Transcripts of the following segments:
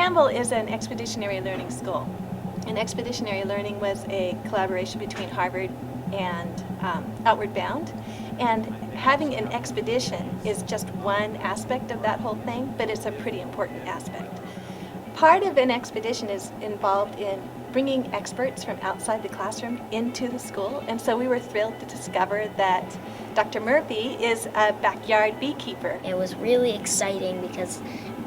Campbell is an expeditionary learning school. And expeditionary learning was a collaboration between Harvard and Outward Bound. And having an expedition is just one aspect of that whole thing, but it's a pretty important aspect. Part of an expedition is involved in bringing experts from outside the classroom into the school, and so we were thrilled to discover that Dr. Murphy is a backyard beekeeper. It was really exciting because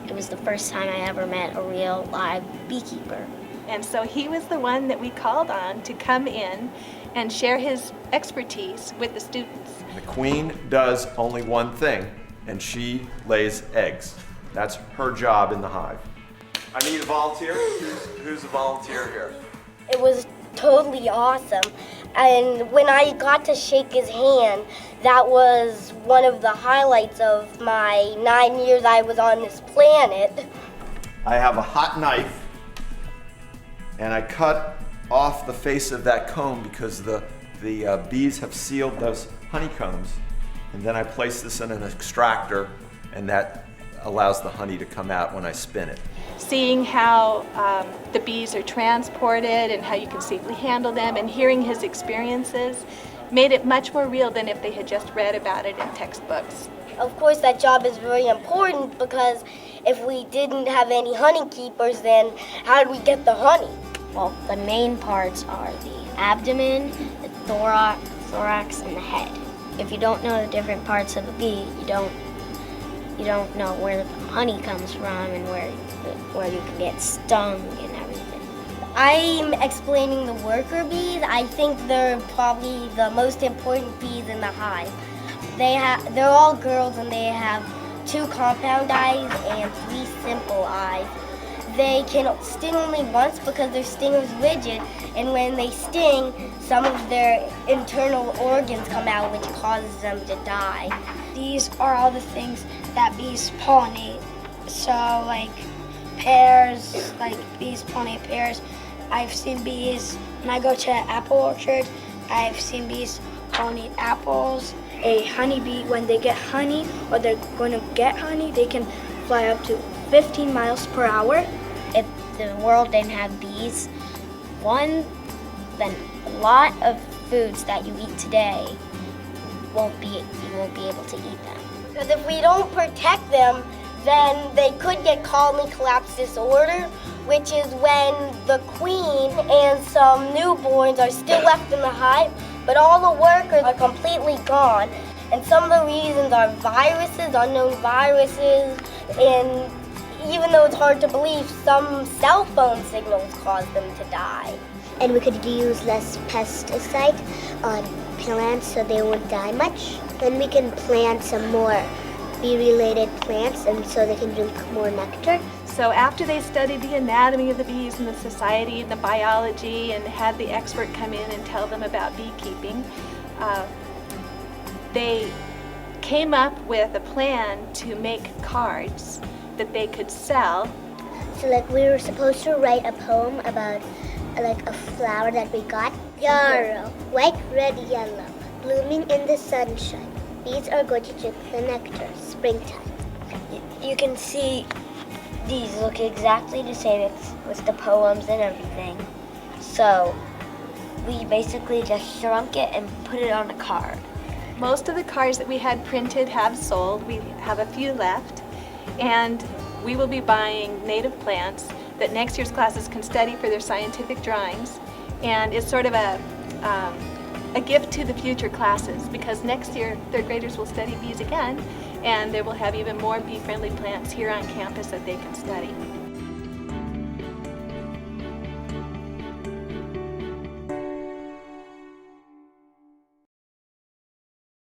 it was the first time I ever met a real live beekeeper. And so he was the one that we called on to come in and share his expertise with the students. The queen does only one thing, and she lays eggs. That's her job in the hive. I need a volunteer. Who's a volunteer here? It was totally awesome. And when I got to shake his hand, that was one of the highlights of my 9 years I was on this planet. I have a hot knife, and I cut off the face of that comb because the bees have sealed those honeycombs. And then I place this in an extractor, and that allows the honey to come out when I spin it. Seeing how the bees are transported and how you can safely handle them, and hearing his experiences made it much more real than if they had just read about it in textbooks. Of course, that job is very important because if we didn't have any honey keepers, then how did we get the honey? Well, the main parts are the abdomen, the thorax, and the head. If you don't know the different parts of a bee, you don't know where the honey comes from and where you can get stung and everything. I'm explaining the worker bees. I think they're probably the most important bees in the hive. They're all girls, and they have 2 compound eyes and 3 simple eyes. They can sting only once because their sting is rigid, and when they sting, some of their internal organs come out, which causes them to die. These are all the things that bees pollinate. So like pears, like bees pollinate pears. I've seen bees, when I go to an apple orchard, I've seen bees pollinate apples. A honeybee, when they get honey or they're going to get honey, they can fly up to 15 miles per hour. If the world didn't have bees, then a lot of foods that you eat today you won't be able to eat them. Because if we don't protect them, then they could get colony collapse disorder, which is when the queen and some newborns are still left in the hive, but all the workers are completely gone. And some of the reasons are viruses, unknown viruses, and even though it's hard to believe, some cell phone signals cause them to die. And we could use less pesticide on plants so they won't die much. Then we can plant some more bee-related plants, and so they can drink more nectar. So after they studied the anatomy of the bees and the society and the biology and had the expert come in and tell them about beekeeping, they came up with a plan to make cards that they could sell. So like we were supposed to write a poem about like a flower that we got. Yarrow, white, red, yellow, blooming in the sunshine. Bees are going to drink the nectar, springtime. You can see these look exactly the same with the poems and everything. So we basically just shrunk it and put it on a card. Most of the cards that we had printed have sold. We have a few left, and we will be buying native plants that next year's classes can study for their scientific drawings. And it's sort of a gift to the future classes, because next year third graders will study bees again, and they will have even more bee-friendly plants here on campus that they can study.